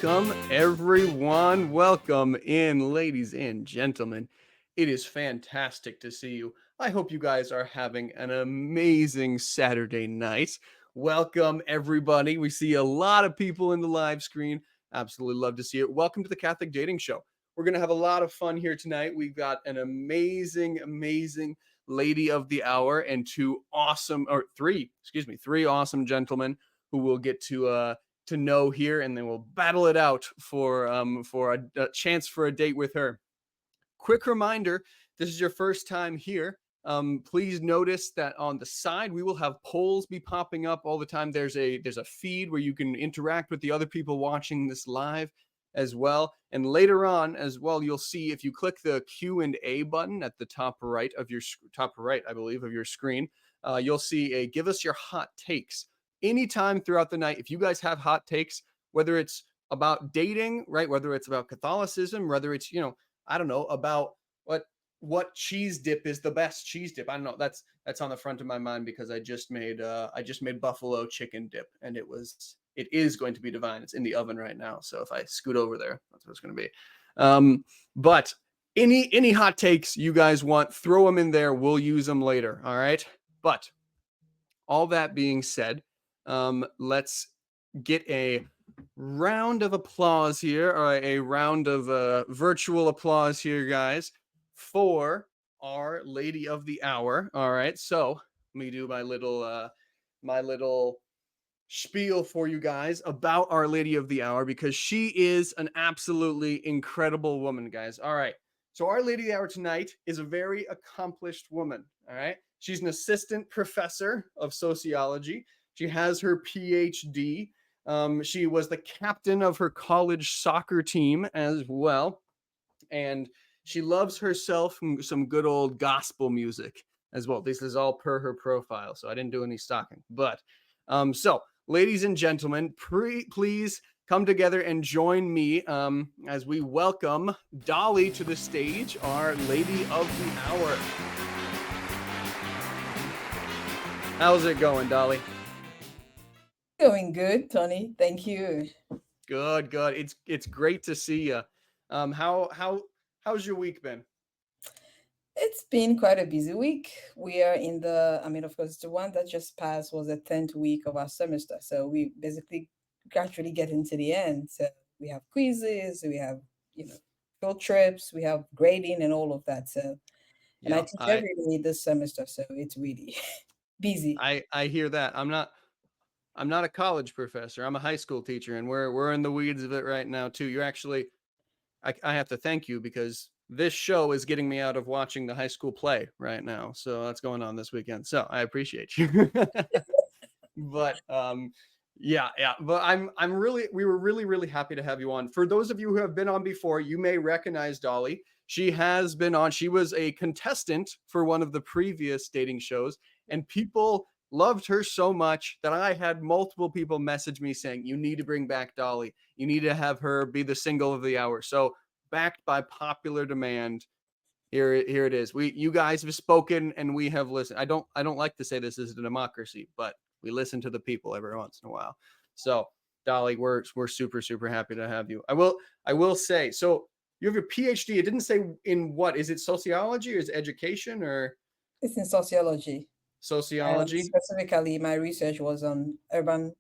Welcome, everyone. Welcome in, ladies and gentlemen. It is fantastic to see you. I hope you guys are having an amazing Saturday night. Welcome, everybody. We see a lot of people in the live screen. Absolutely love to see it. Welcome to the Catholic Dating Show. We're going to have a lot of fun here tonight. We've got an amazing lady of the hour and three awesome gentlemen who will get to know here, and then we'll battle it out for a chance for a date with her. Quick reminder: this is your first time here. Please notice that on the side we will have polls be popping up all the time. There's a feed where you can interact with the other people watching this live as well. And later on as well, you'll see if you click the Q&A button at the top right, I believe, of your screen, you'll see a give us your hot takes. Anytime throughout the night, if you guys have hot takes, whether it's about dating, right, whether it's about Catholicism, whether it's, I don't know, about what cheese dip is the best cheese dip. I don't know. That's on the front of my mind because I just made buffalo chicken dip, and it is going to be divine. It's in the oven right now. So if I scoot over there, that's what it's going to be. But any hot takes you guys want, throw them in there. We'll use them later. All right. But all that being said, let's get a round of applause here, or a round of virtual applause here, guys, for our lady of the hour. All right, so let me do my little spiel for you guys about our lady of the hour, because she is an absolutely incredible woman, guys. All right, so our lady of the hour tonight is a very accomplished woman. All right, she's an assistant professor of sociology. She has her PhD. She was the captain of her college soccer team as well. And she loves herself some good old gospel music as well. This is all per her profile, so I didn't do any stalking. But so, ladies and gentlemen, please come together and join me as we welcome Dolly to the stage, our lady of the hour. How's it going, Dolly? Going good, Tony. Thank you. Good. It's great to see you. How's your week been? It's been quite a busy week. We are of course, the one that just passed was the 10th week of our semester. So we basically gradually get into the end. So we have quizzes, we have, you know, field trips, we have grading and all of that. So, and I Yeah, teach I every day this semester. So it's really busy. I hear that. I'm not a college professor. I'm a high school teacher, and we're in the weeds of it right now too. You're actually I have to thank you, because this show is getting me out of watching the high school play right now. So that's going on this weekend. So I appreciate you. But yeah. But we were really happy to have you on. For those of you who have been on before, you may recognize Dolly. She has been on. She was a contestant for one of the previous dating shows, and people loved her so much that I had multiple people message me saying, you need to bring back Dolly. You need to have her be the single of the hour. So, backed by popular demand, here it is. You guys have spoken and we have listened. I don't like to say this is a democracy, but we listen to the people every once in a while. So, Dolly, we're super happy to have you. I will say, so you have your PhD. It didn't say in what. Is it sociology or is it education or It's in sociology. And sociology? specifically, my research was on urbanisms,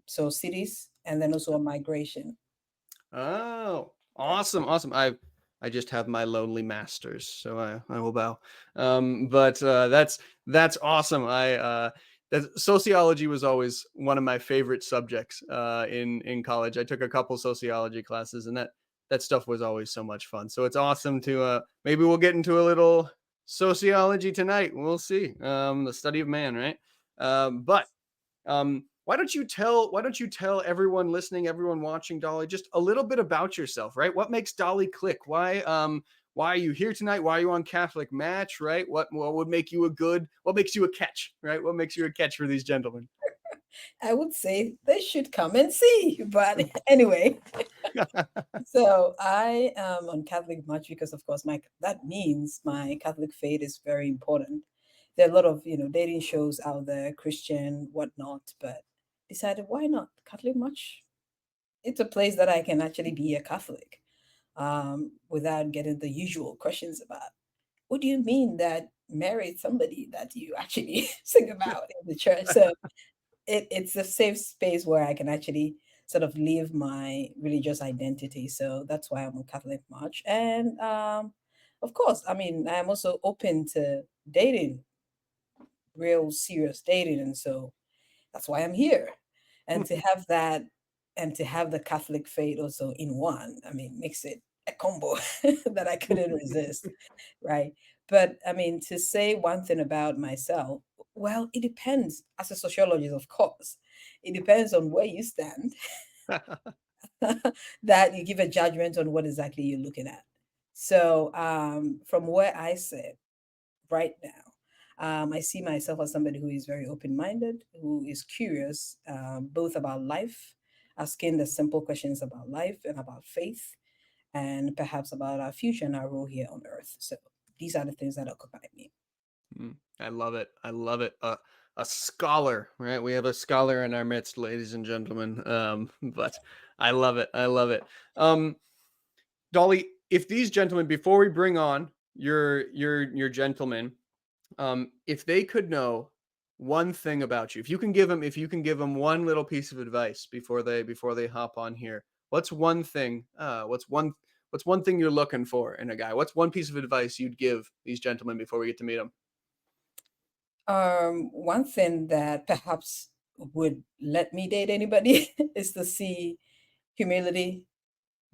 so cities, and then also on migration. Oh, awesome. I just have my lonely masters, so I will bow. But that's awesome. That sociology was always one of my favorite subjects in college. I took a couple sociology classes, and that stuff was always so much fun. So it's awesome to maybe we'll get into a little sociology tonight. We'll see. The study of man, right? But why don't you tell everyone listening, everyone watching, Dolly, just a little bit about yourself, right? What makes Dolly click? Why are you here tonight? Why are you on Catholic Match, right? What would make you what makes you a catch, right? What makes you a catch for these gentlemen? I would say they should come and see. But anyway, so I am on Catholic Match because, of course, my that means my Catholic faith is very important. There are a lot of dating shows out there, Christian, whatnot, but decided why not Catholic Match? it's a place that I can actually be a Catholic without getting the usual questions about what do you mean that married somebody that you actually sing about in the church. So it's a safe space where I can actually sort of live my religious identity. So that's why I'm a Catholic March. And of course, I mean, I'm also open to dating, real serious dating. And so that's why I'm here. And to have that and to have the Catholic faith also in one, I mean, makes it a combo that I couldn't resist, right? But I mean, to say one thing about myself, well, it depends. As a sociologist, of course, it depends on where you stand that you give a judgment on what exactly you're looking at. So, from where I sit right now, I see myself as somebody who is very open minded, who is curious both about life, asking the simple questions about life and about faith, and perhaps about our future and our role here on earth. So, these are the things that occupy me. I love it. I love it. A scholar, right? We have a scholar in our midst, ladies and gentlemen. But I love it. I love it. Um, Dolly, if these gentlemen, before we bring on your gentlemen, if they could know one thing about you, if you can give them one little piece of advice before they hop on here, what's one thing? What's one thing you're looking for in a guy? What's one piece of advice you'd give these gentlemen before we get to meet them? One thing that perhaps would let me date anybody is to see humility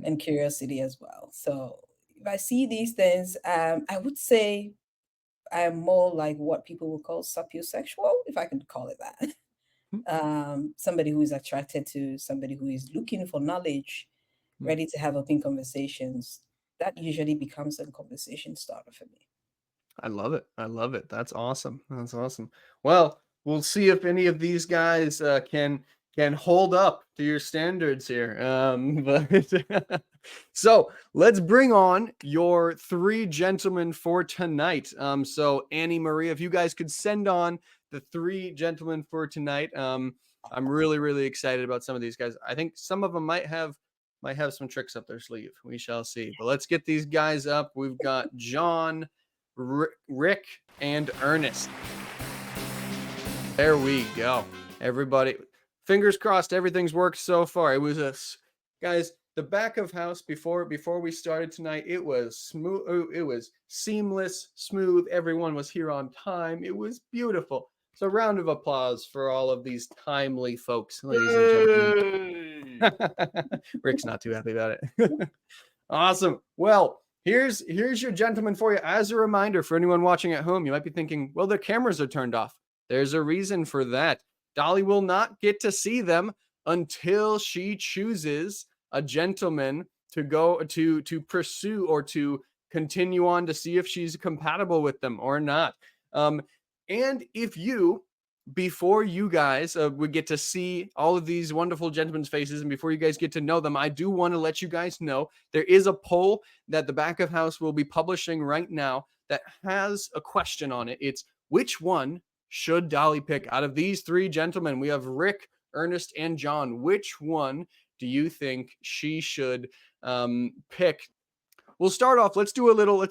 and curiosity as well. So if I see these things, I would say I'm more like what people would call sapiosexual, if I could call it that. Somebody who is attracted to somebody who is looking for knowledge, ready to have open conversations. That usually becomes a conversation starter for me. I love it. I love it. That's awesome. That's awesome. Well, we'll see if any of these guys can hold up to your standards here. But so let's bring on your three gentlemen for tonight. So Annie Maria, if you guys could send on the three gentlemen for tonight. I'm really, really excited about some of these guys. I think some of them might have some tricks up their sleeve. We shall see. But let's get these guys up. We've got John, Rick, and Ernest. There we go. Everybody, fingers crossed everything's worked so far. It was guys, the back of house before we started tonight, it was smooth, it was seamless, smooth. Everyone was here on time. It was beautiful. So round of applause for all of these timely folks, ladies and gentlemen. Rick's not too happy about it. Awesome. Well, here's your gentleman for you. As a reminder for anyone watching at home, you might be thinking, well, their cameras are turned off. There's a reason for that. Dolly will not get to see them until she chooses a gentleman to go to pursue or to continue on to see if she's compatible with them or not. And if you before you guys would get to see all of these wonderful gentlemen's faces and before you guys get to know them, I do want to let you guys know there is a poll that the back of house will be publishing right now that has a question on it. It's which one should Dolly pick out of these three gentlemen? We have Rick, Ernest, and John. Which one do you think she should pick? We'll start off. Let's do a little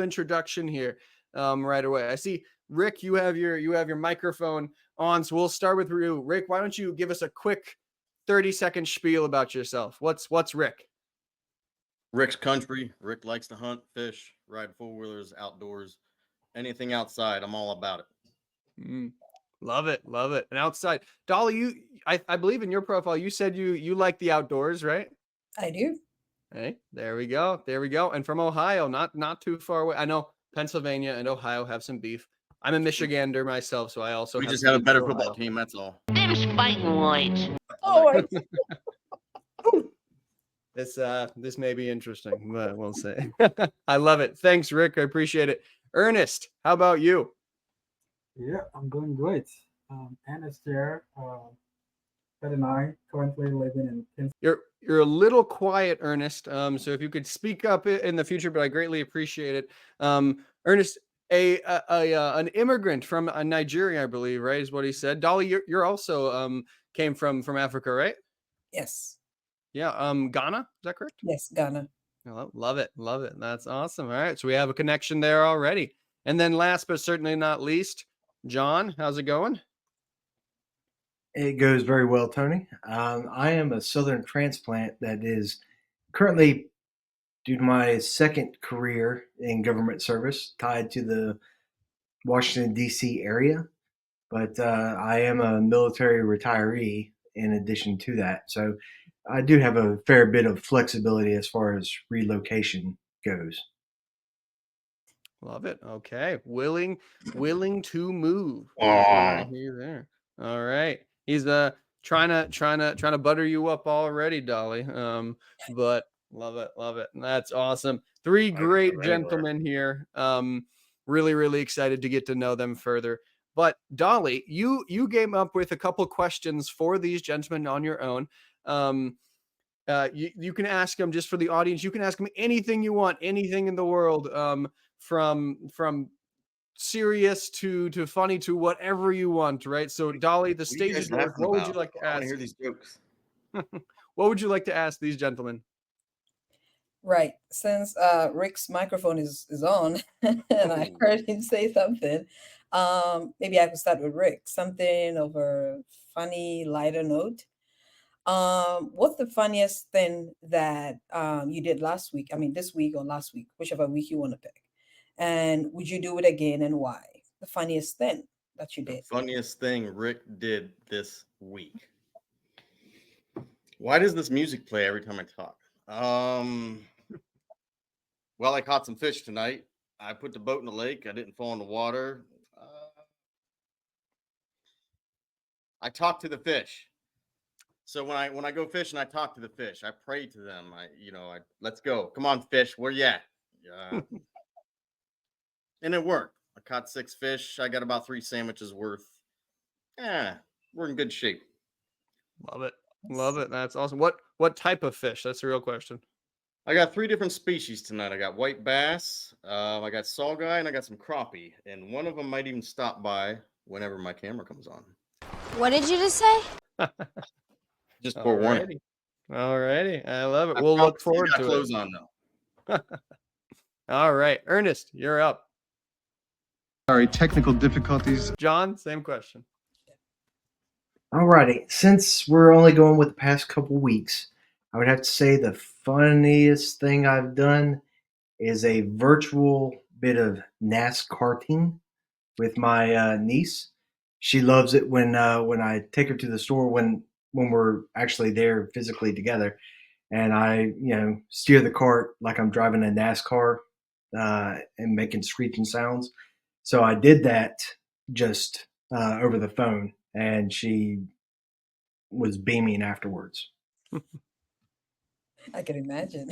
introduction here right away. I see Rick, you have your microphone on, so we'll start with you. Rick, why don't you give us a quick 30-second spiel about yourself? What's Rick? Rick's country. Rick likes to hunt, fish, ride four-wheelers, outdoors, anything outside. I'm all about it. Mm, love it, love it. And outside, Dolly, I believe in your profile you said you like the outdoors, right? I do. Hey, there we go, there we go. And from Ohio, not too far away. I know Pennsylvania and Ohio have some beef. I'm a Michigander myself, so I also We have just some have a beef better with football Ohio. team. That's all. Them's fighting words. Oh, I This may be interesting, but we'll see. I love it. Thanks, Rick. I appreciate it. Ernest, how about you? Yeah, I'm doing great. Earnest here. Ted and I currently living in Kinston. You're a little quiet, Ernest. So if you could speak up in the future, but I greatly appreciate it. Ernest, an immigrant from Nigeria, I believe, right, is what he said. Dolly, you're also came from Africa, right? yes. Yeah. Ghana, is that correct? Yes, Ghana. Love it. Love it. That's awesome. All right. So we have a connection there already. And then last but certainly not least, John, how's it going? It goes very well, Tony. I am a Southern transplant that is currently, due to my second career in government service, tied to the Washington, D.C. area. But I am a military retiree in addition to that. So I do have a fair bit of flexibility as far as relocation goes. Love it. Okay. Willing to move. Is what Aw. I hear there. All right. He's trying to butter you up already, Dolly. But love it, love it. That's awesome. Three I can great go anywhere. gentlemen here. Really excited to get to know them further. But Dolly, you came up with a couple questions for these gentlemen on your own. You can ask them, just for the audience, you can ask them anything you want, anything in the world, from serious to funny to whatever you want, right? So Dolly, the What are you stage guys is yours. laughing What would you about? like to I want to ask? hear these jokes. What would you like to ask these gentlemen? Right. Since Rick's microphone is on and I Ooh. heard him say something, maybe I could start with Rick. Something of a funny, lighter note. What's the funniest thing that you did last week? I mean, this week or last week, whichever week you want to pick. And would you do it again and why? The funniest thing that you The did. funniest thing Rick did this week. Why does this music play every time I talk? Well, I caught some fish tonight. I put the boat in the lake. I didn't fall in the water. I talk to the fish. So when I go fishing, I talk to the fish. I pray to them. I let's go. Come on, fish. Where you at? And it worked. I caught 6 fish. I got about 3 sandwiches worth. Yeah, we're in good shape. Love it. Love it. That's awesome. What type of fish? That's the real question. I got 3 different species tonight. I got white bass, I got saugeye, and I got some crappie. And one of them might even stop by whenever my camera comes on. What did you just say? Just forewarning. Alrighty. I love it. I We'll look promise you forward got to clothes it. on though. All right. Ernest, you're up. Sorry, technical difficulties. John, same question. Alrighty, since we're only going with the past couple weeks, I would have to say the funniest thing I've done is a virtual bit of NASCARting with my niece. She loves it when I take her to the store when we're actually there physically together, and I steer the cart like I'm driving a NASCAR and making screeching sounds. So I did that just over the phone, and she was beaming afterwards. I can imagine.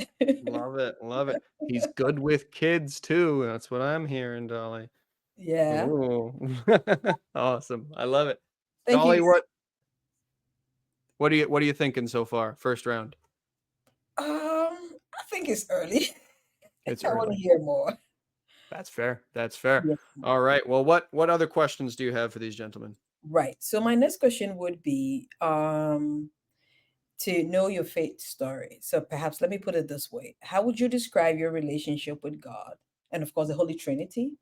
Love it. Love it. He's good with kids too. That's what I'm hearing, Dolly. Yeah. Ooh. Awesome. I love it. Thank Dolly, you. what are you thinking so far? First round. I think it's early. It's I want to early. hear more. That's fair. That's fair. Yeah. All right. Well, what other questions do you have for these gentlemen? Right. So my next question would be to know your faith story. So perhaps let me put it this way. How would you describe your relationship with God? And of course the Holy Trinity.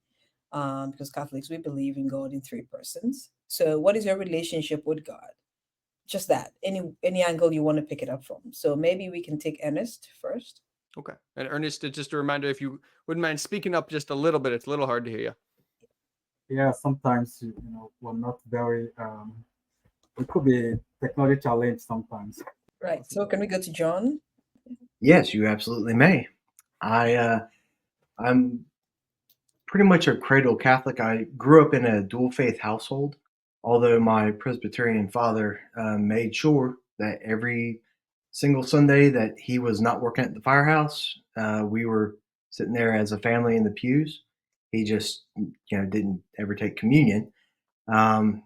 Because Catholics we believe in God in 3 persons. So what is your relationship with God? Just that. Any angle you want to pick it up from. So maybe we can take Earnest first. Okay. And Ernest, just a reminder, if you wouldn't mind speaking up just a little bit, it's a little hard to hear you. Yeah, sometimes we're not very. It could be technology challenge sometimes. Right. So can we go to John? Yes, you absolutely may. I'm pretty much a cradle Catholic. I grew up in a dual faith household, although my Presbyterian father made sure that every single Sunday that he was not working at the firehouse, we were sitting there as a family in the pews. He just, didn't ever take communion, and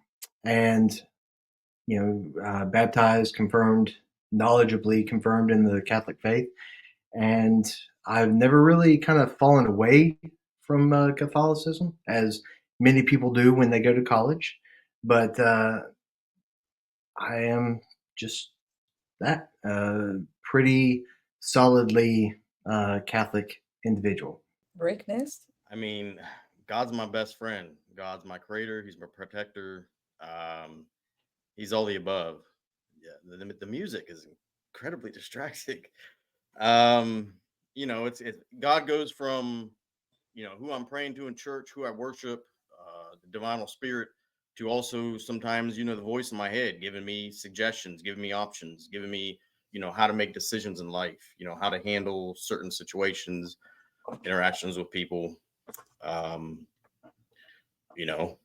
baptized, confirmed, knowledgeably confirmed in the Catholic faith, and I've never really kind of fallen away from Catholicism, as many people do when they go to college. But I am just that pretty solidly Catholic individual. Rick, next. I mean, God's my best friend. God's my creator. He's my protector. He's all the above. Yeah, the music is incredibly distracting. It's God goes from who I'm praying to in church, who I worship, the divinal spirit, to also sometimes the voice in my head giving me suggestions, giving me options, giving me how to make decisions in life, how to handle certain situations, interactions with people. um you know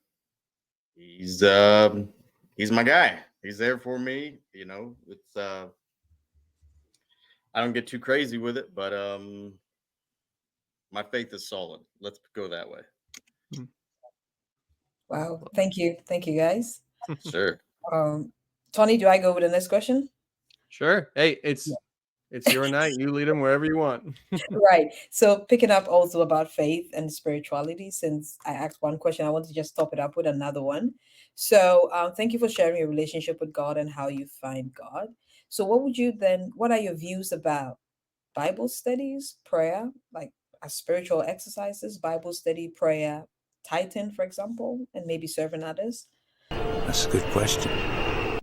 he's my guy. He's there for me. It's I don't get too crazy with it, but my faith is solid. Let's go that way. Wow. Thank you. Thank you, guys. Sure. Tony, do I go with the next question? Sure. Hey, it's your night. You lead them wherever you want. Right. So picking up also about faith and spirituality, since I asked one question, I want to just top it up with another one. So thank you for sharing your relationship with God and how you find God. So what are your views about Bible studies, prayer, like as spiritual exercises, Bible study, prayer, tithing, for example, and maybe serving others? That's a good question.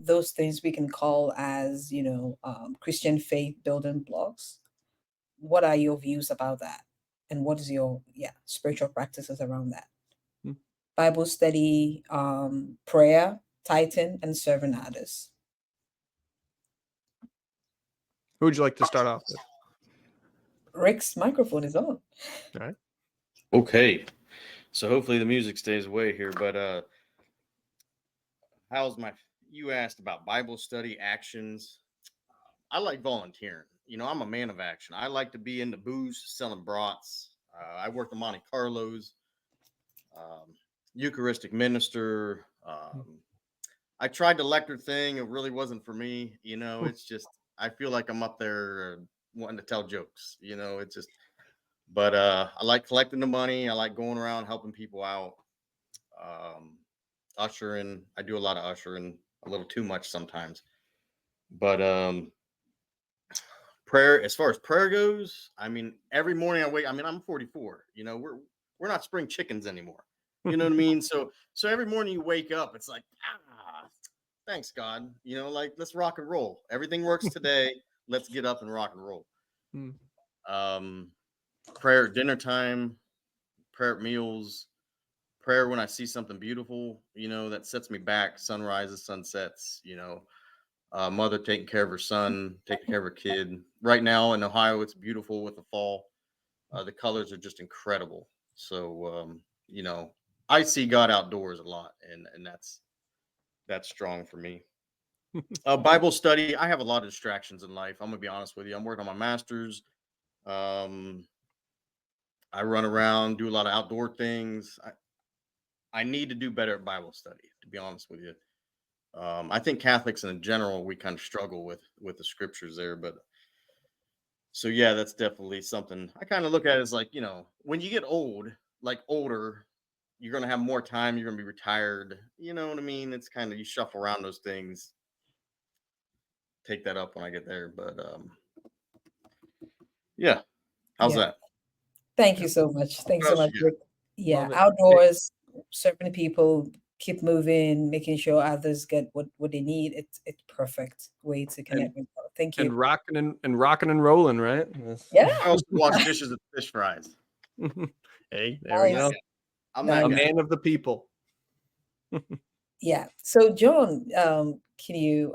Those things we can call as, Christian faith building blocks. What are your views about that? And what is your spiritual practices around that? Hmm. Bible study, prayer, tithing, and serving others. Who would you like to start off with? Rick's microphone is on. All right. Okay. So hopefully the music stays away here, but you asked about Bible study actions. I like volunteering. I'm a man of action. I like to be in the booze selling brats. I work the Monte Carlos, Eucharistic minister. I tried the lector thing. It really wasn't for me. It's just, I feel like I'm up there wanting to tell jokes. It's just, but I like collecting the money. I like going around helping people out. Ushering. I do a lot of ushering, a little too much sometimes. But prayer, as far as prayer goes, I mean, every morning I wake. I mean, I'm 44. We're not spring chickens anymore. You know what I mean? So every morning you wake up, it's like, thanks God. Like, let's rock and roll. Everything works today. Let's get up and rock and roll. Prayer at dinner time, prayer at meals, prayer when I see something beautiful, that sets me back. Sunrises, sunsets, mother taking care of her son, taking care of her kid. Right now in Ohio, it's beautiful with the fall. The colors are just incredible. So, I see God outdoors a lot, and that's strong for me. Bible study. I have a lot of distractions in life. I'm gonna be honest with you. I'm working on my master's. I run around, do a lot of outdoor things. I need to do better at Bible study, to be honest with you. I think Catholics in general, we kind of struggle with the scriptures there, but so yeah, that's definitely something I kind of look at as like, when you get older, you're going to have more time. You're going to be retired. You know what I mean? It's kind of, you shuffle around those things, take that up when I get there. But yeah. How's Yeah. that? Thank you so much. Thank you What so else much, you got? Rick. Yeah, Love it. outdoors, serving people, keep moving, making sure others get what they need. It's perfect way to connect with God. Thank And you. rocking and rolling, right? Yes. Yeah, I also wash dishes at fish fries. Hey, there we nice. go. I'm Nice. that A guy. man of the people. Yeah. So, John, can you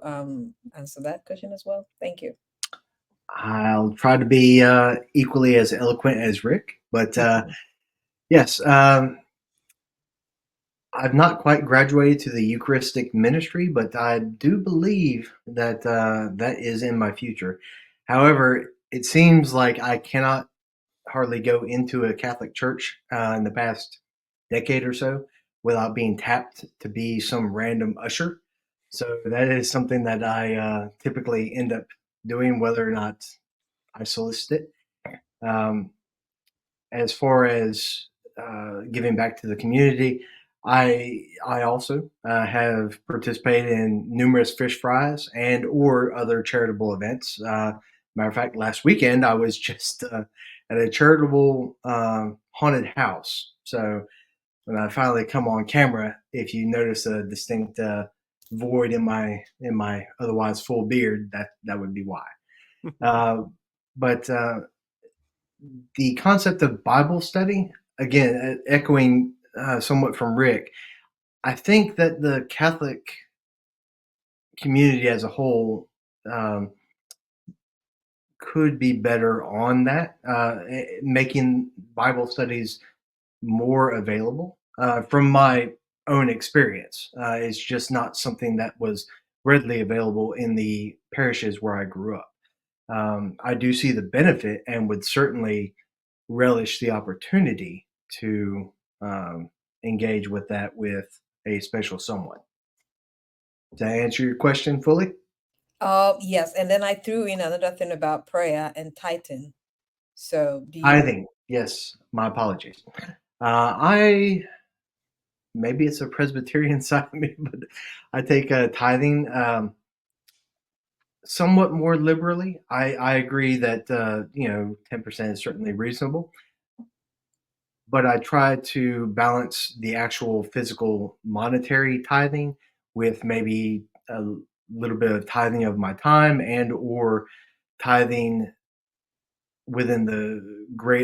answer that question as well? Thank you. I'll try to be equally as eloquent as Rick, but yes, I've not quite graduated to the Eucharistic ministry, but I do believe that that is in my future. However, it seems like I cannot hardly go into a Catholic church in the past decade or so without being tapped to be some random usher. So that is something that I typically end up doing, whether or not I solicit it. As far as giving back to the community, I also have participated in numerous fish fries and or other charitable events. Matter of fact, last weekend I was just at a charitable haunted house. So when I finally come on camera, if you notice a distinct void in my otherwise full beard, that would be why. But the concept of Bible study, again, echoing somewhat from Rick, I think that the Catholic community as a whole could be better on that, making Bible studies more available. From my own experience, it's just not something that was readily available in the parishes where I grew up. I do see the benefit and would certainly relish the opportunity to engage with that with a special someone. Did I answer your question fully? Yes, and then I threw in another thing about prayer and tithing. So do you? Tithing, yes. My apologies. I maybe it's a Presbyterian side of me, but I take tithing somewhat more liberally. I agree that 10% is certainly reasonable, but I try to balance the actual physical monetary tithing with maybe a little bit of tithing of my time and or tithing within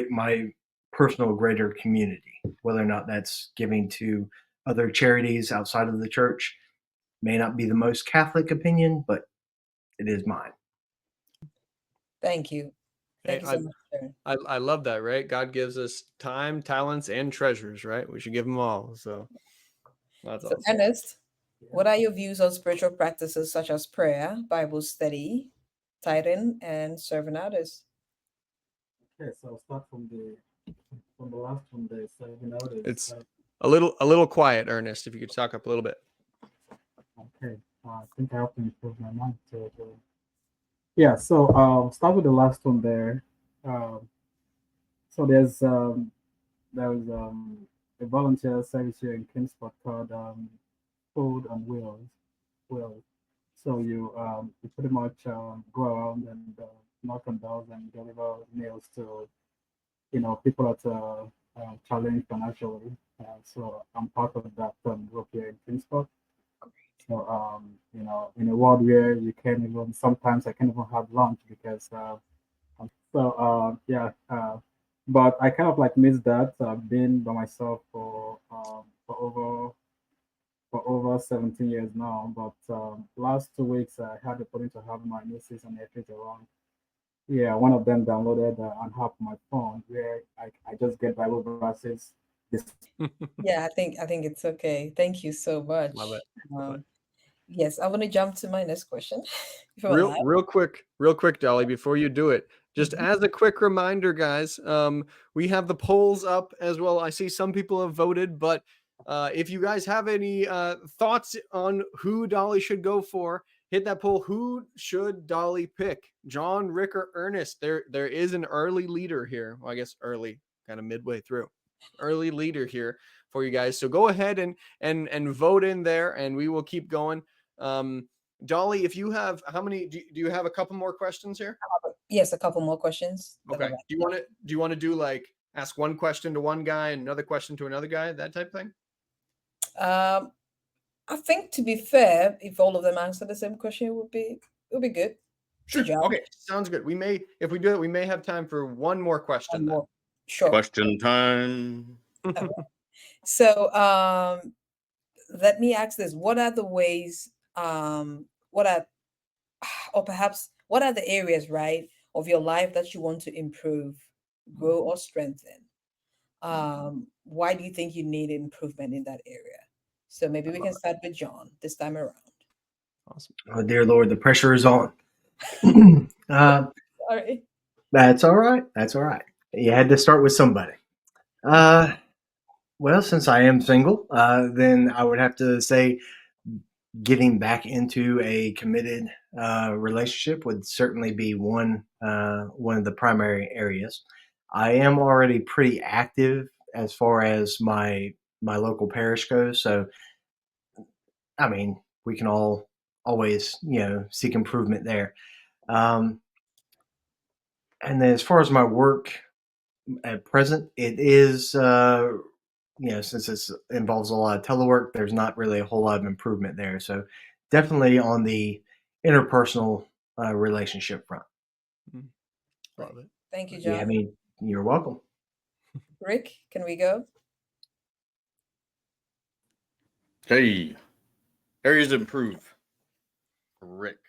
my personal greater community, whether or not that's giving to other charities outside of the church. May not be the most Catholic opinion, but it is mine. Thank you. Hey, Thank you so much, sir. I love that, right? God gives us time, talents, and treasures, right? We should give them all. So that's So, awesome. Ernest, what are your views on spiritual practices such as prayer, Bible study, tithing, and serving others? Okay, so I'll start from the last one there. So you notice. It's a little quiet, Ernest. If you could talk up a little bit. Okay, I think I have to improve my mind. Yeah, so start with the last one there. Um, so there's a volunteer service here in Kingsport called Food on Wheels. Wheels. So you pretty much go around and knock on doors and deliver meals to people that are challenged financially. So I'm part of that group here in Kingsport. So in a world where you can't even sometimes I can't even have lunch because yeah. But I kind of like miss that. I've been by myself for over 17 years now. But last 2 weeks I had the opportunity to have my nieces and nephews around. Yeah, one of them downloaded an app on my phone where I just get Bible verses. This Yeah, I think it's okay. Thank you so much. Love it. Love it. Yes, I want to jump to my next question, if I'm allowed. Real quick, Dolly, before you do it, just Mhm. as a quick reminder, guys, we have the polls up as well. I see some people have voted, but if you guys have any thoughts on who Dolly should go for, hit that poll. Who should Dolly pick? John, Rick, or Ernest? There is an early leader here. Well, I guess early, kind of midway through. Early leader here for you guys. So go ahead and vote in there, and we will keep going. Dolly, if you have how many do you have a couple more questions here? Yes, a couple more questions. that Okay. I'd like Do you want to do like ask one question to one guy and another question to another guy, that type of thing? I think to be fair, if all of them answer the same question, it would be good. Sure. Good job. Okay. Sounds good. If we do it, we may have time for one more question One then. more. Sure. Question time. So let me ask this. What are the ways, what are, or perhaps what are the areas, right, of your life that you want to improve, grow, or strengthen? Why do you think you need improvement in that area? So maybe we can start with John this time around. Awesome. Oh dear Lord, the pressure is on. Sorry. That's all right. That's all right. You had to start with somebody. Well, since I am single, then I would have to say getting back into a committed relationship would certainly be one of the primary areas. I am already pretty active as far as my local parish goes, so I mean we can all always seek improvement there. Um, And then as far as my work at present, it is, since it involves a lot of telework, there's not really a whole lot of improvement there. So definitely on the interpersonal relationship front. Mm, love it. Thank you, Yeah, I John. mean, you're welcome. Rick, can we go? Hey, areas to improve. Rick.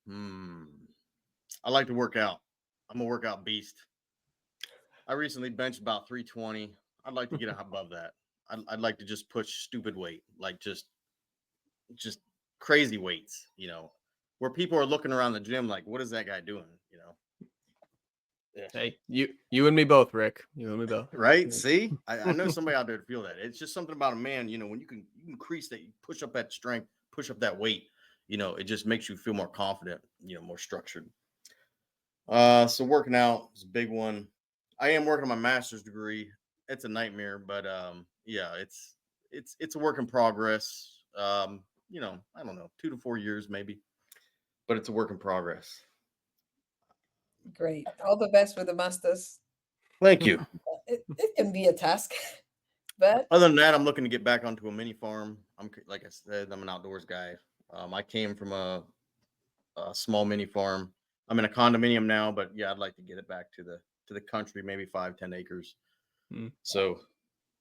I like to work out. I'm a workout beast. I recently benched about 320. I'd like to get above that. I'd like to just push stupid weight, like just crazy weights, where people are looking around the gym like, what is that guy doing? Yeah. Hey, you and me both, Rick. You and me both. Right? See, I know somebody out there to feel that. It's just something about a man, when you can increase that, you push up that strength, push up that weight, it just makes you feel more confident, more structured. So working out is a big one. I am working on my master's degree. It's a nightmare, but yeah, it's a work in progress. I don't know, 2 to 4 years maybe, but it's a work in progress. Great. All the best with the masters. Thank you. It can be a task, but Other than that, I'm looking to get back onto a mini farm. Like I said, I'm an outdoors guy. I came from a small mini farm. I'm in a condominium now, but yeah, I'd like to get it back to the country, maybe 5-10 acres. So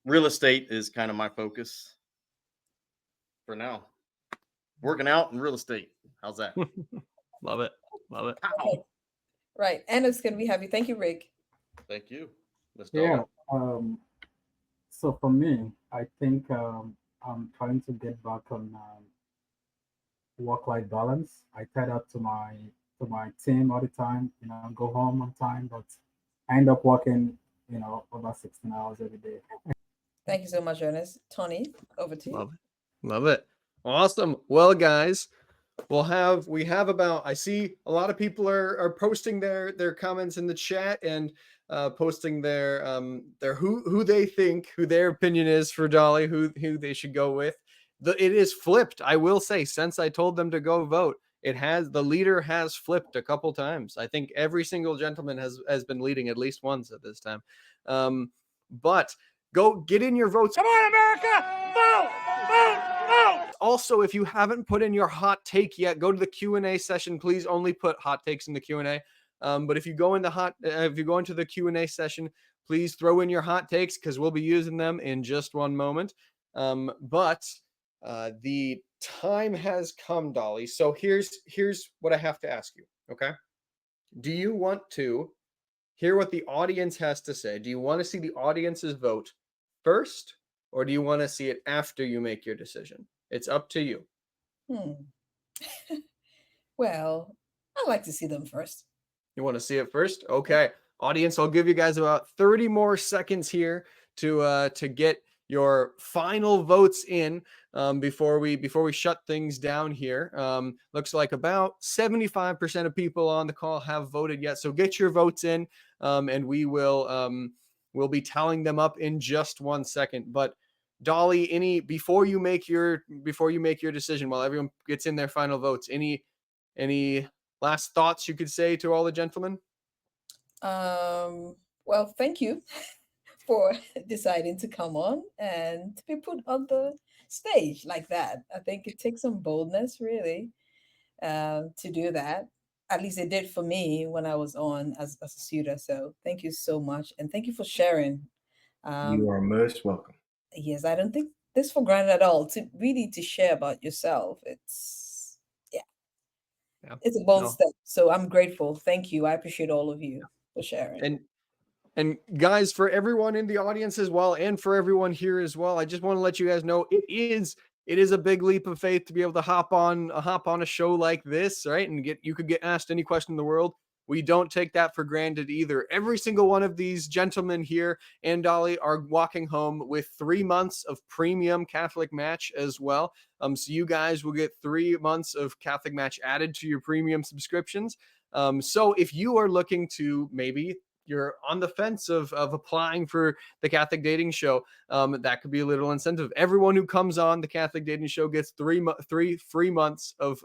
real estate is kind of my focus for now. Working out and real estate. How's that? Love it. Love it. okay. Right. Earnest, can we have you? Thank you, Rick. Thank you, Miss Dolly. Yeah. So for me, I think I'm trying to get back on work-life balance. I tie that to my team all the time. Go home on time, but I end up working, over 16 hours every day. Thank you so much, Ernest. Tony, over to you. Love it. Love it. Awesome. Well, guys, we have about, I see a lot of people are posting their comments in the chat and posting their who they think, who their opinion is for Dolly, who they should go with. It is flipped. I will say, since I told them to go vote, the leader has flipped a couple times. I think every single gentleman has been leading at least once at this time. But go get in your votes. Come on, America! Vote! Vote! Vote! Also, if you haven't put in your hot take yet, go to the Q&A session. Please only put hot takes in the Q&A. But if you go into the Q&A session, please throw in your hot takes because we'll be using them in just one moment. But the time has come, Dolly. So here's what I have to ask you. Okay. Do you want to hear what the audience has to say? Do you want to see the audience's vote first, or do you want to see it after you make your decision? It's up to you. Well, I like to see them first. You want to see it first? Okay. Audience, I'll give you guys about 30 more seconds here to get your final votes in before we shut things down here. Looks like about 75% of people on the call have voted yet. So get your votes in, and we'll be tallying them up in just 1 second. But Dolly, before you make your decision, while everyone gets in their final votes, any last thoughts you could say to all the gentlemen? Well, thank you for deciding to come on and to be put on the stage like that. I think it takes some boldness, really, to do that. At least it did for me when I was on as a suitor. So thank you so much. And thank you for sharing. You are most welcome. Yes, I don't take this for granted at all. To share about yourself, it's it's a bold step. So I'm grateful. Thank you. I appreciate all of you for sharing. And guys, for everyone in the audience as well, and for everyone here as well, I just want to let you guys know it is a big leap of faith to be able to hop on a show like this, right? And you could get asked any question in the world. We don't take that for granted either. Every single one of these gentlemen here and Dolly are walking home with 3 months of premium Catholic Match as well. So you guys will get 3 months of Catholic Match added to your premium subscriptions. So if you are looking to, maybe you're on the fence of applying for the Catholic Dating Show, that could be a little incentive. Everyone who comes on the Catholic Dating Show gets 3 free months of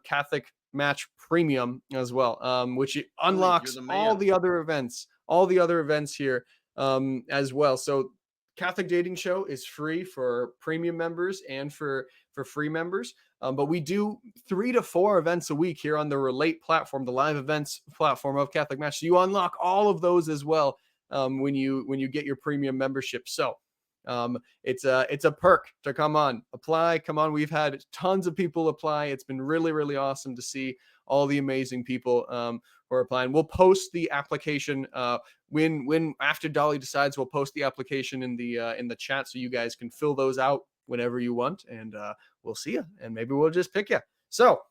Catholic Match Premium as well, which You're unlocks the all man. the other events here as well. So Catholic Dating Show is free for premium members and for free members. But we do 3 to 4 events a week here on the Relate platform, the live events platform of Catholic Match. So you unlock all of those as well when you get your premium membership. So it's a perk to come on, apply. Come on, we've had tons of people apply. It's been really, really awesome to see all the amazing people who are applying. We'll post the application when after Dolly decides. We'll post the application in the chat so you guys can fill those out whenever you want, and we'll see you, and maybe we'll just pick you. So,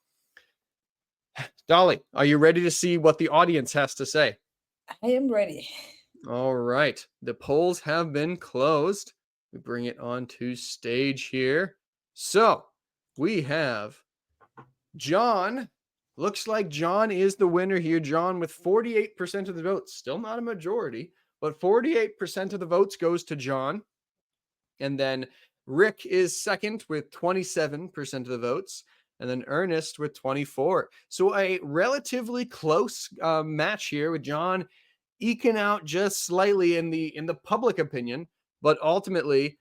Dolly, are you ready to see what the audience has to say? I am ready. All right, the polls have been closed. We bring it on to stage here. So we have John. Looks like John is the winner here. John with 48% of the votes. Still not a majority, but 48% of the votes goes to John. And then Rick is second with 27% of the votes. And then Earnest with 24. So a relatively close match here with John eking out just slightly in the public opinion. But ultimately,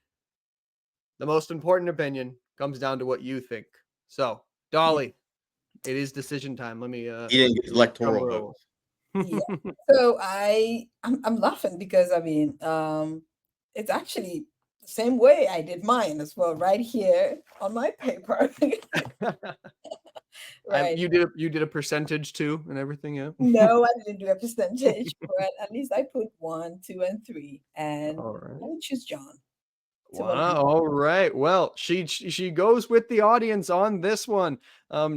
the most important opinion comes down to what you think. So, Dolly, it is decision time. Let me. He didn't get electoral vote. Yeah. So I'm laughing because I mean, it's actually the same way I did mine as well, right here on my paper. Right. You did a percentage too and everything, yeah. No, I didn't do a percentage, but at least I put 1, 2, and 3, and All right. I would choose John. Wow. All right. Well, she goes with the audience on this one.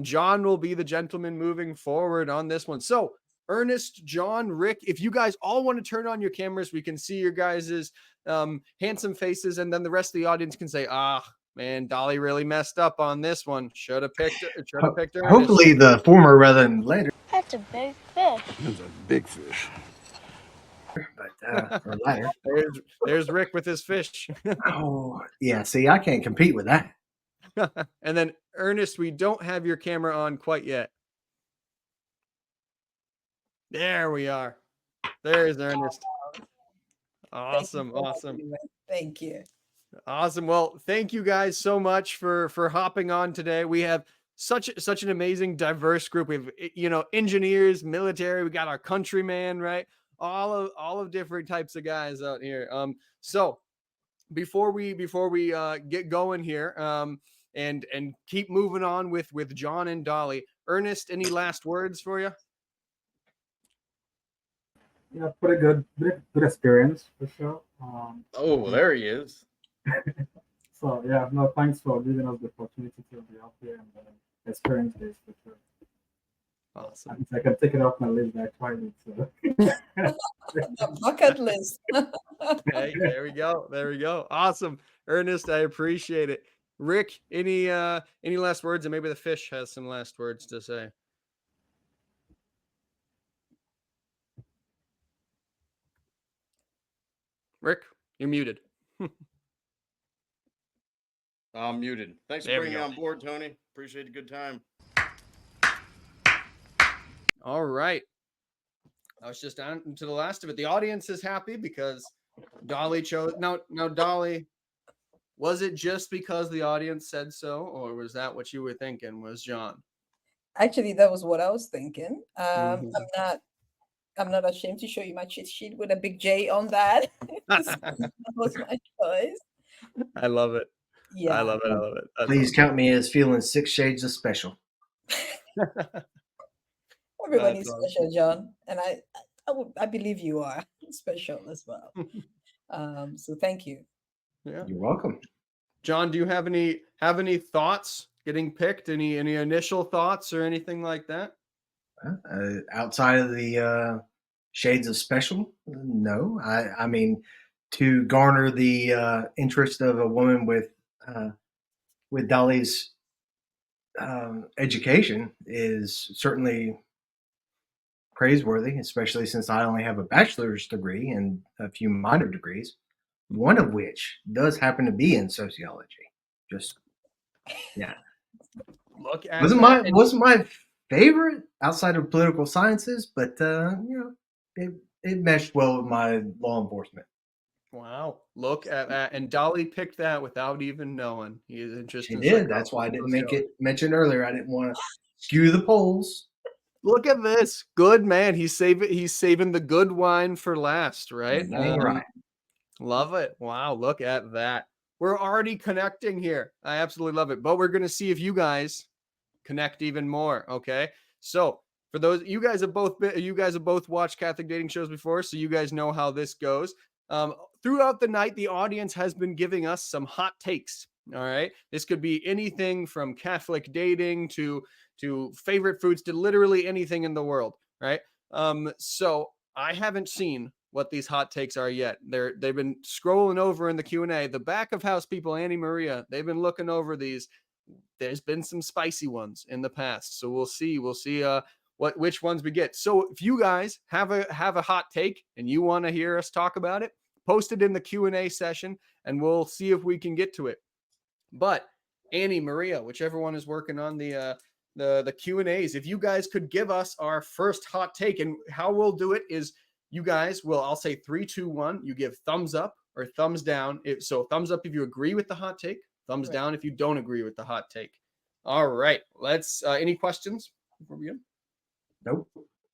John will be the gentleman moving forward on this one. So, Ernest, John, Rick, if you guys all want to turn on your cameras, we can see your guys's handsome faces, and then the rest of the audience can say, "Ah, man, Dolly really messed up on this one. Should have picked Ernest." Hopefully the former rather than later. That's a big fish. That's a big fish. But or latter. There's Rick with his fish. Oh yeah, see, I can't compete with that. And then Ernest, we don't have your camera on quite yet. There we are. There's Ernest. Awesome. Thank you. Awesome. Well, thank you guys so much for hopping on today. We have such an amazing, diverse group. We have engineers, military. We got our countryman, right? All of different types of guys out here. So before we get going here, and keep moving on with John and Dolly, Ernest, any last words for you? Yeah, pretty good experience for sure. There he is. So yeah, no, thanks for giving us the opportunity to be out here and experience this for sure. Awesome. I can take it off my list. I tried it. So. The bucket list. Hey, there we go. Awesome, Ernest. I appreciate it. Rick, any last words? And maybe the fish has some last words to say. Rick, you're muted. I'm muted. Thanks for bringing me on board, Tony. Appreciate a good time. All right. I was just down to the last of it. The audience is happy because Dolly chose. Now, Dolly, was it just because the audience said so, or was that what you were thinking? Was John? Actually, that was what I was thinking. I'm not ashamed to show you my cheat sheet with a big J on that. That was my choice. I love it. Yeah. I love it. Please count me as feeling 6 shades of special. Everybody's special, John, and I believe you are special as well. So thank you. Yeah, you're welcome. John, do you have any thoughts getting picked? Any initial thoughts or anything like that? Outside of the shades of special, no. I mean, to garner the interest of a woman with Dolly's education is certainly praiseworthy, especially since I only have a bachelor's degree and a few minor degrees, one of which does happen to be in sociology. Just yeah, Look at wasn't my favorite outside of political sciences, but it meshed well with my law enforcement. Wow, look at that. And Dolly picked that without even knowing. He is She interested did. That's why I didn't make it mention earlier. I didn't want to skew the polls. Look at this. Good man. He's saving the good wine for last, right? Dang right. Love it. Wow, look at that. We're already connecting here. I absolutely love it. But we're going to see if you guys connect even more, okay? So, for those you guys have both watched Catholic dating shows before, so you guys know how this goes. Throughout the night, the audience has been giving us some hot takes. All right, this could be anything from Catholic dating to favorite foods to literally anything in the world. Right. So I haven't seen what these hot takes are yet. They've been scrolling over in the Q&A. The back of house people, Annie Maria, they've been looking over these. There's been some spicy ones in the past, so we'll see which ones we get. So if you guys have a hot take and you want to hear us talk about it, post it in the Q&A session and we'll see if we can get to it. But Annie, Maria, whichever one is working on the Q&As, if you guys could give us our first hot take, and how we'll do it is you guys will, I'll say 3, 2, 1, you give thumbs up or thumbs down. So thumbs up if you agree with the hot take, thumbs down if you don't agree with the hot take. All right, let's any questions before we begin? Nope.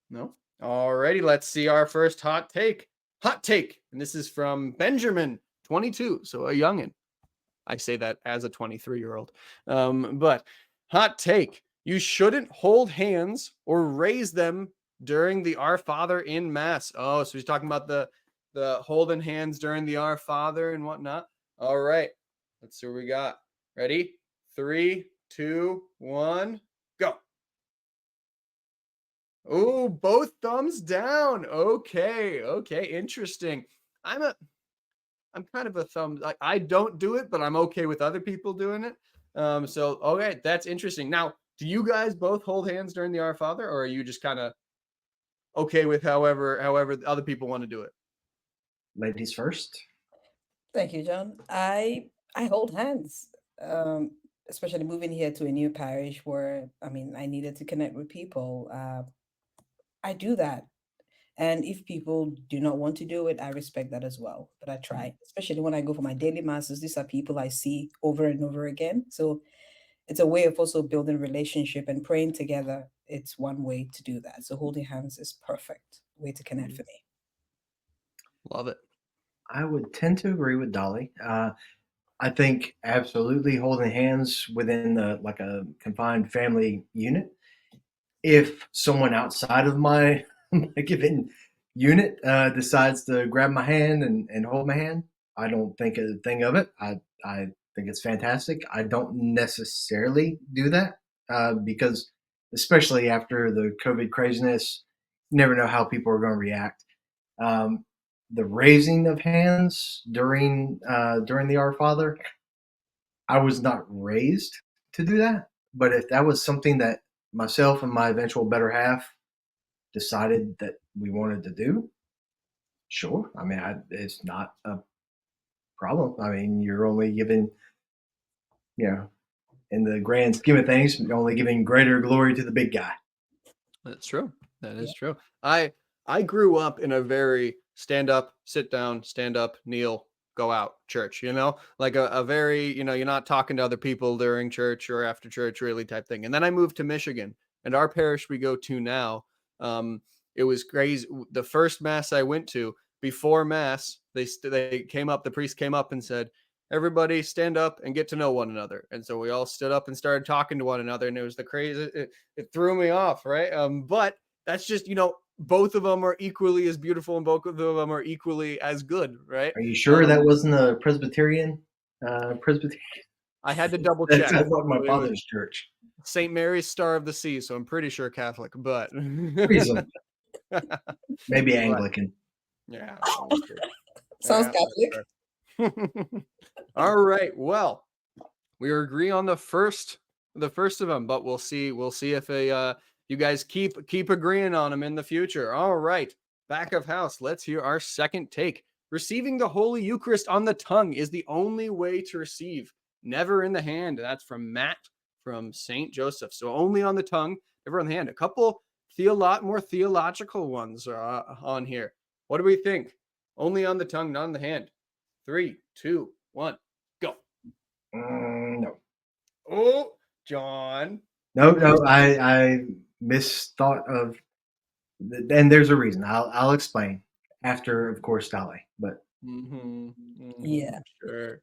No. All righty, let's see our first hot take. Hot take, and this is from Benjamin, 22, so a youngin'. I say that as a 23-year-old. But hot take, you shouldn't hold hands or raise them during the Our Father in Mass. Oh, so he's talking about the holding hands during the Our Father and whatnot. All right, let's see what we got. Ready? 3, 2, 1, go. Oh, both thumbs down. Okay, interesting. I'm kind of a thumb. I don't do it, but I'm okay with other people doing it. So okay, that's interesting. Now, do you guys both hold hands during the Our Father, or are you just kind of okay with however other people want to do it? Ladies first. Thank you, John. I hold hands, especially moving here to a new parish where I needed to connect with people. I do that. And if people do not want to do it, I respect that as well. But I try, especially when I go for my daily masses. These are people I see over and over again. So it's a way of also building relationship and praying together. It's one way to do that. So holding hands is perfect way to connect for me. Love it. I would tend to agree with Dolly. I think absolutely holding hands within a confined family unit. If someone outside of my given unit decides to grab my hand and hold my hand, I don't think a thing of it. I think it's fantastic. I don't necessarily do that because, especially after the COVID craziness, you never know how people are going to react. The raising of hands during the Our Father, I was not raised to do that. But if that was something that myself and my eventual better half decided that we wanted to do, sure. It's not a problem. You're only giving, in the grand scheme of things, you're only giving greater glory to the big guy. That's true. That is true. I grew up in a very stand up, sit down, stand up, kneel, go out church, like a very, you're not talking to other people during church or after church really type thing. And then I moved to Michigan, and our parish we go to now, it was crazy. The first mass I went to, before mass, the priest came up and said, everybody stand up and get to know one another. And so we all stood up and started talking to one another, and it was the crazy, it threw me off. Right. But that's just, both of them are equally as beautiful and both of them are equally as good. Right. Are you sure that wasn't a Presbyterian? I had to double That's check. what my father's church. St. Mary's Star of the Sea. So I'm pretty sure Catholic, but Reason. Maybe Anglican. Yeah. Sounds Catholic. All right. Well, we agree on the first of them, but we'll see if you guys keep agreeing on them in the future. All right. Back of house. Let's hear our second take. Receiving the Holy Eucharist on the tongue is the only way to receive, never in the hand. That's from Matt from St. Joseph. So only on the tongue. everyone hand. A couple more theological ones are on here. What do we think? Only on the tongue, not on the hand. 3, 2, 1, go. No. Oh, John. No, I misthought of, and there's a reason. I'll explain after, of course, Dolly. But Yeah. Sure.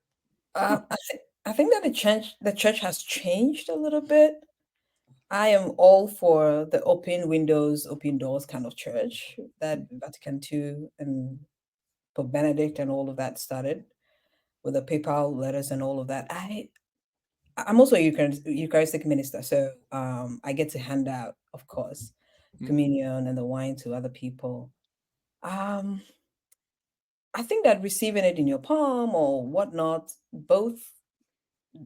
I think that the church has changed a little bit. I am all for the open windows, open doors kind of church that Vatican II and Pope Benedict and all of that started with the papal letters and all of that. I'm also a Eucharistic minister, so I get to hand out, of course, communion and the wine to other people. I think that receiving it in your palm or whatnot, both,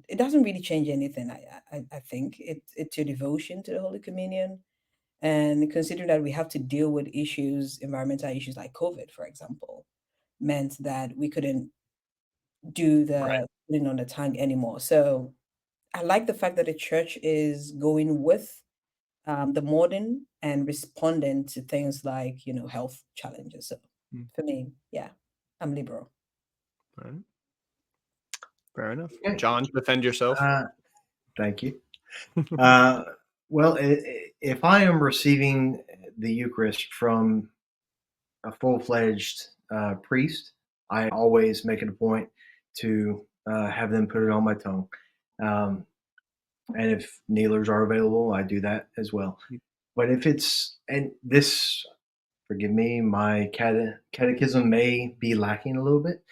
it doesn't really change anything. I think it's your devotion to the Holy Communion, and considering that we have to deal with environmental issues like COVID, for example, meant that we couldn't do the putting on the tongue anymore. So I like the fact that the church is going with the modern and responding to things like, health challenges. So for me, yeah, I'm liberal. Right. Fair enough. Okay. John, defend yourself. Thank you. Well, if I am receiving the Eucharist from a full-fledged priest, I always make it a point to have them put it on my tongue. And if kneelers are available, I do that as well. But if it's, and this, forgive me, my catechism may be lacking a little bit,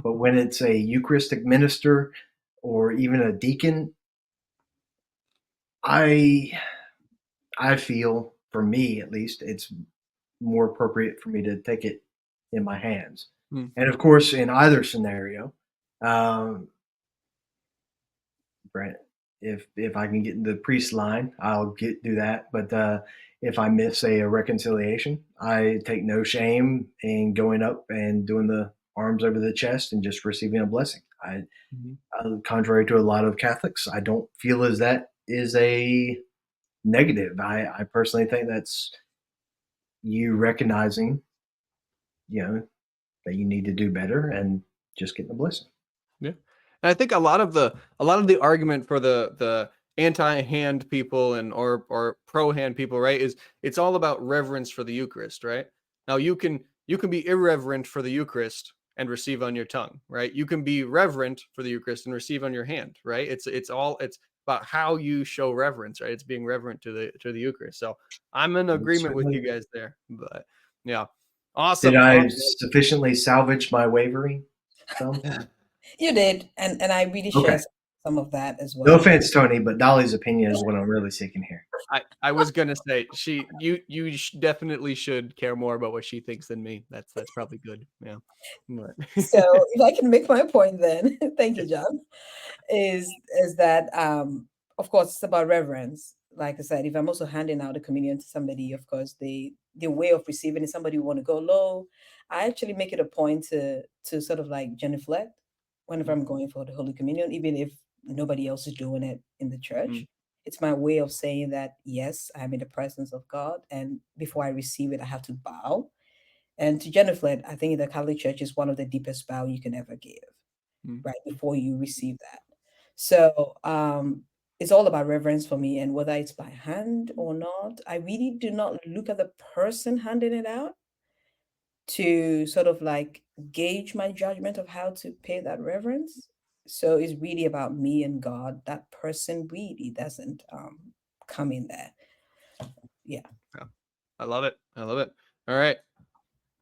but when it's a Eucharistic minister or even a deacon, I feel, for me at least, it's more appropriate for me to take it in my hands. And of course, in either scenario, Brent, if I can get in the priest line, I'll do that. But if I miss a reconciliation, I take no shame in going up and doing the arms over the chest and just receiving a blessing. Contrary to a lot of Catholics, I don't feel as that is a negative. I personally think that's you recognizing, that you need to do better and just getting the blessing. Yeah. And I think a lot of the argument for the anti-hand people and or pro-hand people, right, is it's all about reverence for the Eucharist, right? Now you can be irreverent for the Eucharist and receive on your tongue, right? You can be reverent for the Eucharist and receive on your hand, right? It's about how you show reverence, right? It's being reverent to the Eucharist. So I'm in agreement with you guys there. But yeah. Awesome. Did I sufficiently salvage my wavering? You did, and I really share some of that as well. No offense, Tony, but Dolly's opinion is what I'm really seeking here. I was gonna say you definitely should care more about what she thinks than me. That's probably good. Yeah. So if I can make my point, then thank you, John. Is that of course it's about reverence. Like I said, if I'm also handing out the communion to somebody, of course the way of receiving is somebody who want to go low. I actually make it a point to sort of like genuflect whenever I'm going for the Holy Communion, even if nobody else is doing it in the church. It's my way of saying that, yes, I'm in the presence of God. And before I receive it, I have to bow. And to genuflect, I think in the Catholic Church is one of the deepest bow you can ever give, right, before you receive that. So it's all about reverence for me. And whether it's by hand or not, I really do not look at the person handing it out to sort of like gauge my judgment of how to pay that reverence. So it's really about me and God. That person really doesn't come in there. Yeah. I love it. All right.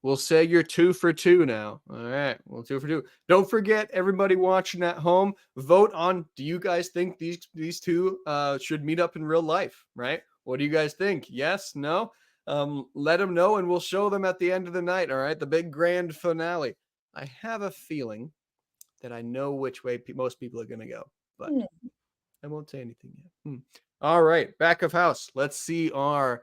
We'll say you're 2 for 2 now. All right. Well, 2 for 2. Don't forget, everybody watching at home, vote on, do you guys think these two should meet up in real life, right? What do you guys think? Yes? No? Let them know and we'll show them at the end of the night. All right. The big grand finale. I have a feeling that I know which way most people are going to go, but I won't say anything yet. All right. Back of house. Let's see our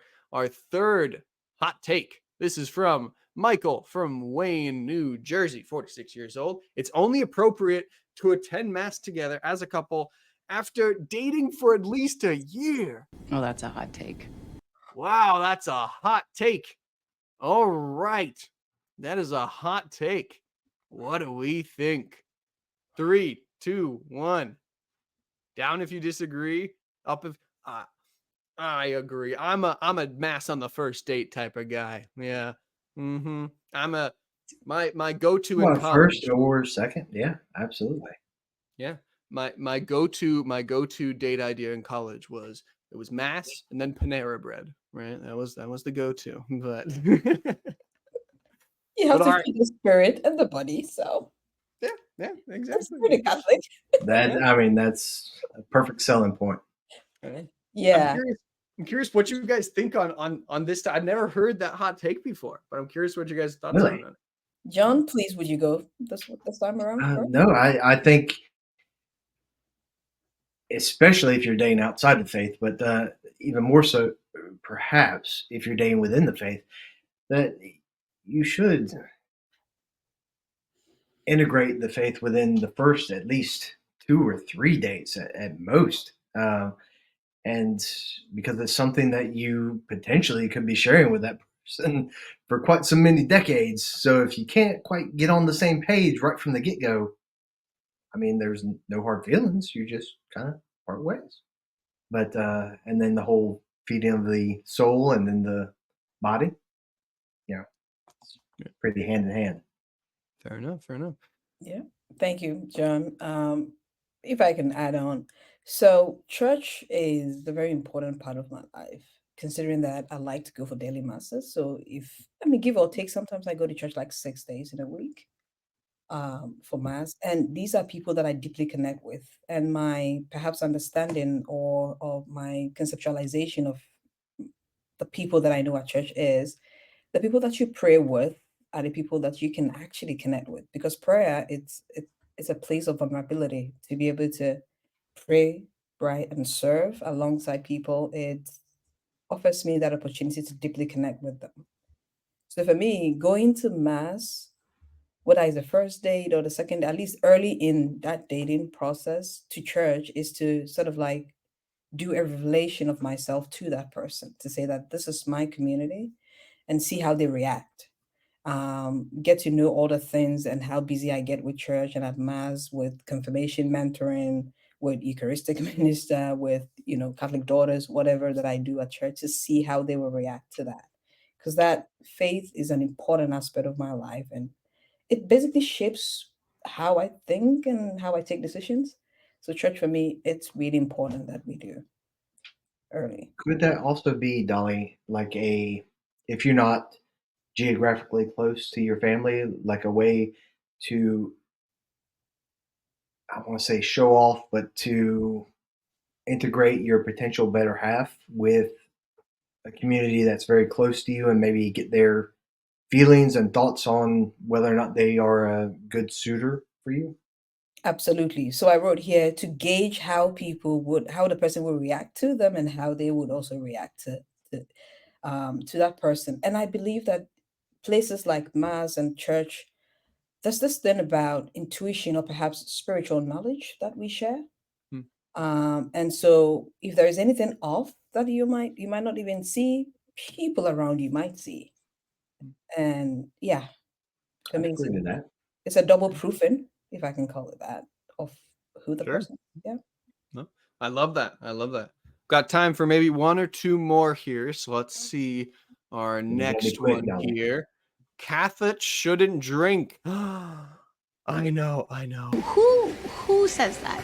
third hot take. This is from Michael from Wayne, New Jersey, 46 years old. It's only appropriate to attend Mass together as a couple after dating for at least a year. Well, that's a hot take. Wow, that's a hot take. All right. That is a hot take. What do we think? 3, 2, 1. Down if you disagree. Up if I agree. I'm a mass on the first date type of guy. Yeah. I'm a my go-to in Well, first college. or second, yeah, absolutely. Yeah. My go-to date idea in college was it was mass and then Panera bread, right? That was the go-to. But You have but all to right. feed the spirit and the body. So Yeah, that's exactly. pretty Catholic. That I mean, that's a perfect selling point. I'm Yeah. curious. I'm curious what you guys think on this. I've never heard that hot take before, but I'm curious what you guys' thoughts are Really? on it. John, please, would you go this time around first? No, I think, especially if you're dating outside the faith, but even more so, perhaps if you're dating within the faith, that you should integrate the faith within the first at least 2 or 3 dates at most. And because it's something that you potentially could be sharing with that person for quite so many decades. So if you can't quite get on the same page right from the get go, I mean, there's no hard feelings. You just kind of part ways. But and then the whole feeding of the soul and then the body, you know, it's pretty hand in hand. Fair enough. Fair enough. Yeah. Thank you, John. If I can add on. So church is the very important part of my life, considering that I like to go for daily masses. So if I mean give or take, sometimes I go to church like 6 days in a week for mass. And these are people that I deeply connect with. And my perhaps understanding or my conceptualization of the people that I know at church is the people that you pray with are the people that you can actually connect with, because prayer it's a place of vulnerability to be able to pray, right, and serve alongside people. It offers me that opportunity to deeply connect with them. So for me, going to mass, whether it's the first date or the second, at least early in that dating process to church, is to sort of like do a revelation of myself to that person to say that this is my community and see how they react. Get to know all the things and how busy I get with church and at mass, with confirmation mentoring, with Eucharistic minister, with Catholic daughters, whatever that I do at church, to see how they will react to that. Because that faith is an important aspect of my life, and it basically shapes how I think and how I take decisions. So church for me, it's really important that we do early. Could that also be, Dolly, like if you're not geographically close to your family, like a way to, I want to say show off, but to integrate your potential better half with a community that's very close to you and maybe get their feelings and thoughts on whether or not they are a good suitor for you? Absolutely. So I wrote here to gauge how the person would react to them and how they would also react to that person. And I believe that places like mass and church, there's this thing about intuition or perhaps spiritual knowledge that we share. Hmm. And so if there is anything off that you might not even see, people around you might see. And yeah, for I me, can agree to that. it's a double proofing, if I can call it that, of who the Sure. person. Yeah. No, I love that. I love that. Got time for maybe one or two more here. So let's see our You gotta be next quick, one Dolly. here. Catholics shouldn't drink. I know. Who says that?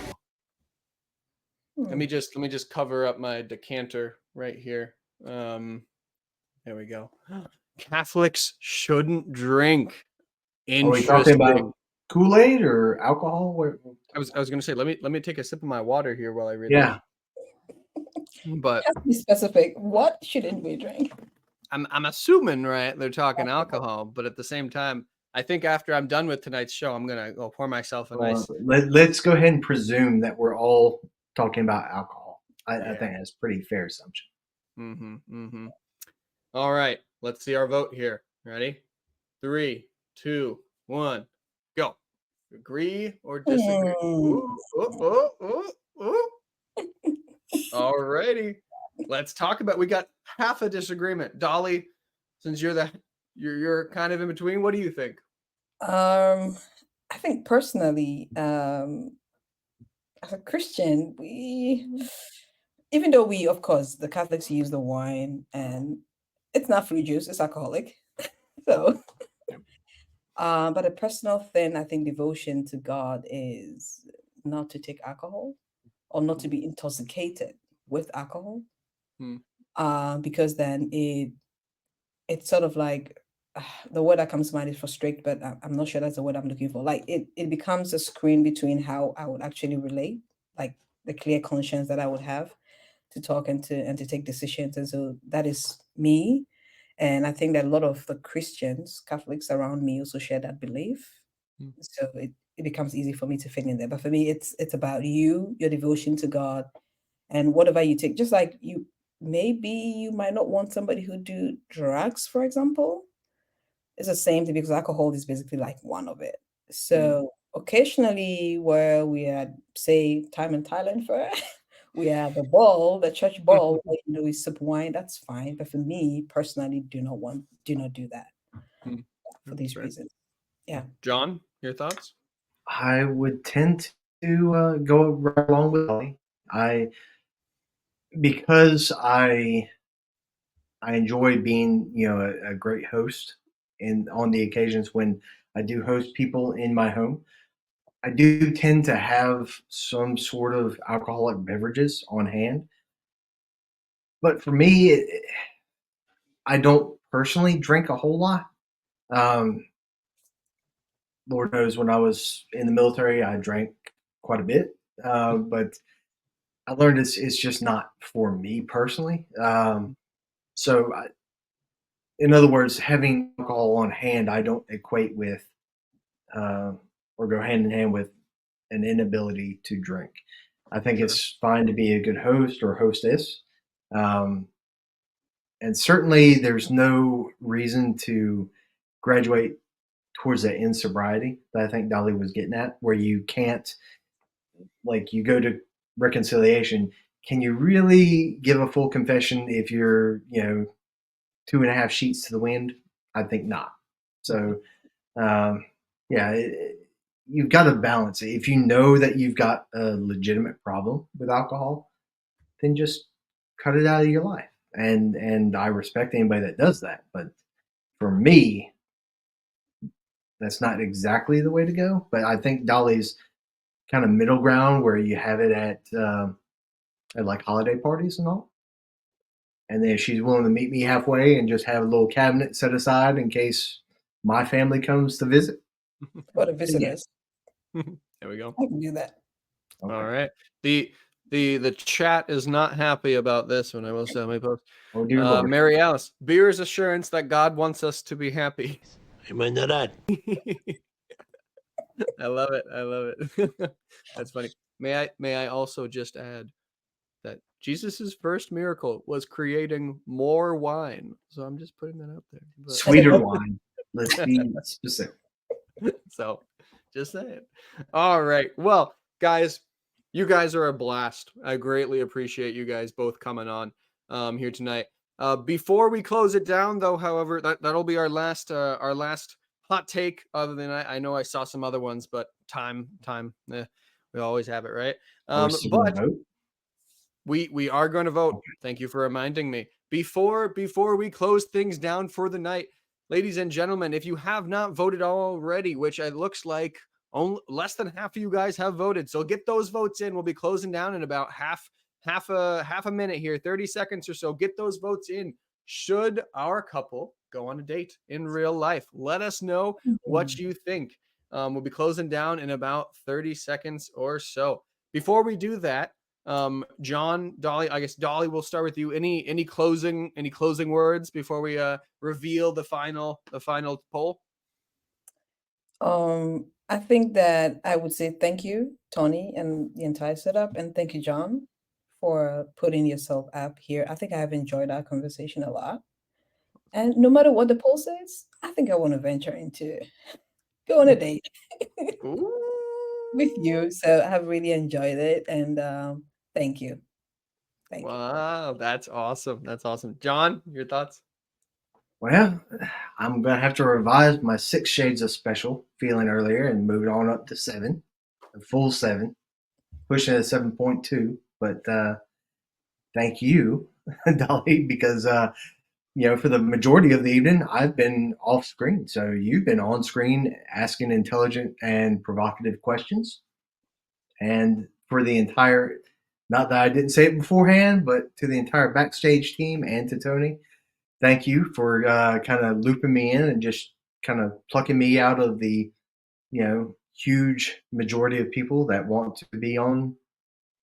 Let me just cover up my decanter right here. There we go. Catholics shouldn't drink. Are we talking Interesting. about Kool-Aid or alcohol? I was gonna say let me take a sip of my water here while I read Yeah. this. But Just be specific. What shouldn't we drink? I'm assuming, right, they're talking alcohol, but at the same time, I think after I'm done with tonight's show, I'm gonna go pour myself a nice. Let's go ahead and presume that we're all talking about alcohol. I Yeah. think that's a pretty fair assumption. All right, let's see our vote here. Ready? 3, 2, 1, go. Agree or disagree? Mm. Ooh. All righty. let's talk about. We got half a disagreement. Dolly, since you're kind of in between. What do you think? I think personally, as a Christian, even though we, of course, the Catholics use the wine, and it's not fruit juice, it's alcoholic. So, but a personal thing, I think devotion to God is not to take alcohol or not to be intoxicated with alcohol. Hmm. Because then it's sort of like the word that comes to mind is frustrate, but I'm not sure that's the word I'm looking for. Like it becomes a screen between how I would actually relate, like the clear conscience that I would have to talk and to take decisions. And so that is me. And I think that a lot of the Christians, Catholics around me also share that belief. Mm. So it becomes easy for me to fit in there. But for me, it's about you, your devotion to God, and whatever you take. Just like maybe you might not want somebody who do drugs, for example. It's the same thing because alcohol is basically like one of it. So occasionally where we had, say, time in Thailand for we had the church ball, we sip wine, that's fine. But for me personally, do not do that Hmm. for these Right. reasons. Yeah. John, your thoughts? I would tend to go right along with Dolly. Because I enjoy being, a great host, and on the occasions when I do host people in my home, I do tend to have some sort of alcoholic beverages on hand. But for me, I don't personally drink a whole lot. Um, Lord knows when I was in the military, I drank quite a bit. But I learned it's just not for me personally. So, in other words, having alcohol on hand, I don't equate with uh, or go hand in hand with an inability to drink. I think Sure. it's fine to be a good host or hostess. Um, and certainly there's no reason to graduate towards that insobriety that I think Dolly was getting at, where you can't, like, you go to reconciliation. Can you really give a full confession if you're, two and a half sheets to the wind? I think not. So, um, yeah, you've got to balance it. If you know that you've got a legitimate problem with alcohol, then just cut it out of your life. And I respect anybody that does that, but for me, that's not exactly the way to go. But I think Dolly's kind of middle ground where you have it at like holiday parties and all. And then she's willing to meet me halfway and just have a little cabinet set aside in case my family comes to visit. What a Then visitors. There we go. I can do that. Okay. All right. The chat is not happy about this one. I will say, let me post. Oh dear Lord. Mary Alice, beer is assurance that God wants us to be happy. Amen to that. I love it. I love it. That's funny. May I also just add that Jesus's first miracle was creating more wine. So I'm just putting that out there. But, Sweeter wine. Let's be specific. so just saying. All right. Well, guys, you guys are a blast. I greatly appreciate you guys both coming on here tonight. Before we close it down, though, however, that'll be our last hot take. Other than I know I saw some other ones, but time, we always have it, right? Are we still gonna But vote? we are going to vote. Okay. Thank you for reminding me. Before we close things down for the night, ladies and gentlemen, if you have not voted already, which it looks like only less than half of you guys have voted, so get those votes in. We'll be closing down in about half a minute here, 30 seconds or so. Get those votes in. Should our couple go on a date in real life? Let us know what you think. We'll be closing down in about 30 seconds or so. Before we do that, John, Dolly, I guess Dolly, we'll start with you. Any closing words before we reveal the final poll? I think that I would say thank you, Tony, and the entire setup, and thank you, John, for putting yourself up here. I think I have enjoyed our conversation a lot. And no matter what the poll says, I think I want to venture into go on a date with you. So I have really enjoyed it, and thank you. Thank you. Wow, that's awesome. That's awesome. John, your thoughts? Well, I'm gonna have to revise my 6 shades of special feeling earlier and move it on up to 7, a full 7, pushing it at 7.2. But thank you, Dolly, because for the majority of the evening, I've been off screen. So you've been on screen asking intelligent and provocative questions. And for the entire, not that I didn't say it beforehand, but to the entire backstage team and to Tony, thank you for kind of looping me in and just kind of plucking me out of the, huge majority of people that want to be on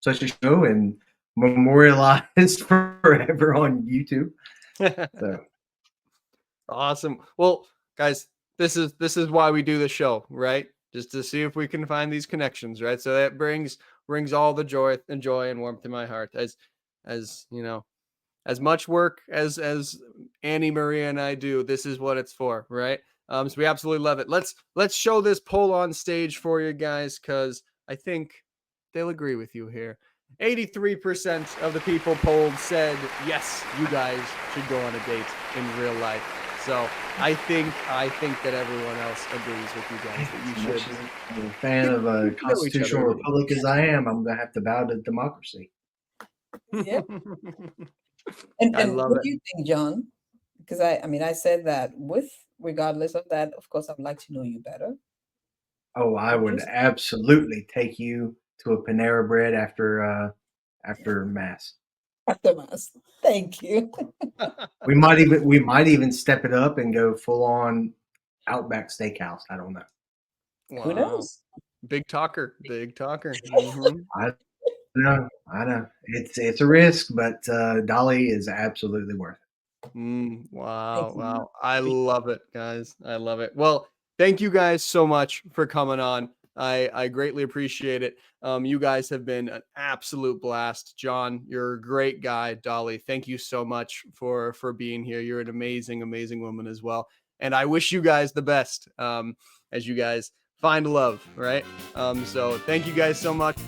such a show and memorialized forever on YouTube. So Awesome. Well, guys, this is why we do the show, right? Just to see if we can find these connections, right? So that brings all the joy and warmth in my heart. As you know, as much work as Annie, Maria, and I do, this is what it's for, right? So we absolutely love it. Let's show this poll on stage for you guys, because I think they'll agree with you here. 83% of the people polled said yes, you guys should go on a date in real life. So I think that everyone else agrees with you guys that you as much should. as I'm a fan of a constitutional republic as I am, I'm gonna have to bow to democracy. Yeah. And I love what it. do you think, John? Because I said that regardless of that, of course, I'd like to know you better. Oh, I would Just absolutely take you to a Panera Bread after mass. after mass. Thank you. We might even step it up and go full on Outback Steakhouse. I don't know. Who Wow. knows? Big talker. Mhm. I know. It's a risk, but Dolly is absolutely worth it. Wow. Thank you. Wow. I love it, guys. I love it. Well, thank you guys so much for coming on. I greatly appreciate it. You guys have been an absolute blast. John, you're a great guy. Dolly, thank you so much for being here. You're an amazing, amazing woman as well. And I wish you guys the best as you guys find love, right? So thank you guys so much.